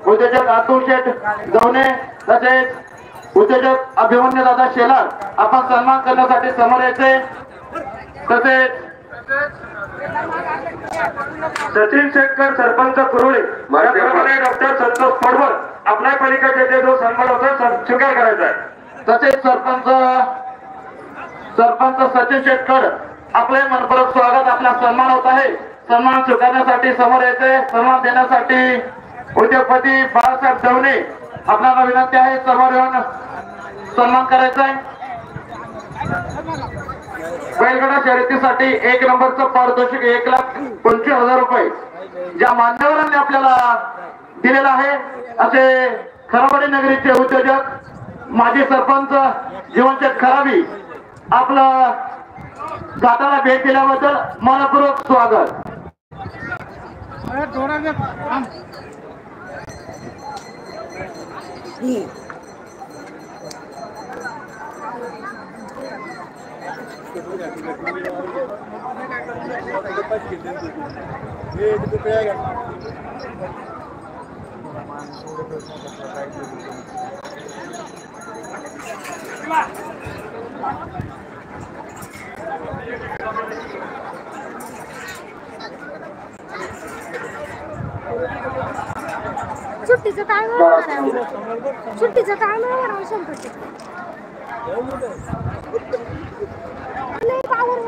उद्योजक अतुल शेठ गवणे तसेच उद्योजक अभिमन्यू दादा शेलार आपण सन्मान करण्यासाठी समोर यायचे। तसेच सचिन शेखर सरपंच कुरुळे त्याचप्रमाणे डॉक्टर संतोष पडवळ आपल्या पालिकेचे जो सन्मान होता स्वीकार करायचा आहे। तसेच सरपंच सचिन शेखर आपले मनपूर्वक स्वागत आपला सन्मान होत आहे। सन्मान स्वीकारण्यासाठी समोर यायचे। सन्मान देण्यासाठी उद्योगपती बाळासाहेब दवणे आपल्याला विनंती आहे समोर येऊन सन्मान करायचा आहे। बैलगाडा शर्यतीसाठी 1 नंबरचं पारितोषिक 1,25,000 रुपये ज्या मान्यवरांनी आपल्याला दिलेला आहे असे खराबडी नगरीचे उद्योजक माजी सरपंच जीवनशेठ खराबी आपलं सातारा भेट दिल्याबद्दल मनपूर्वक स्वागत। सुट्टीचं काय सुट्टीचं काय नाही संपत पावर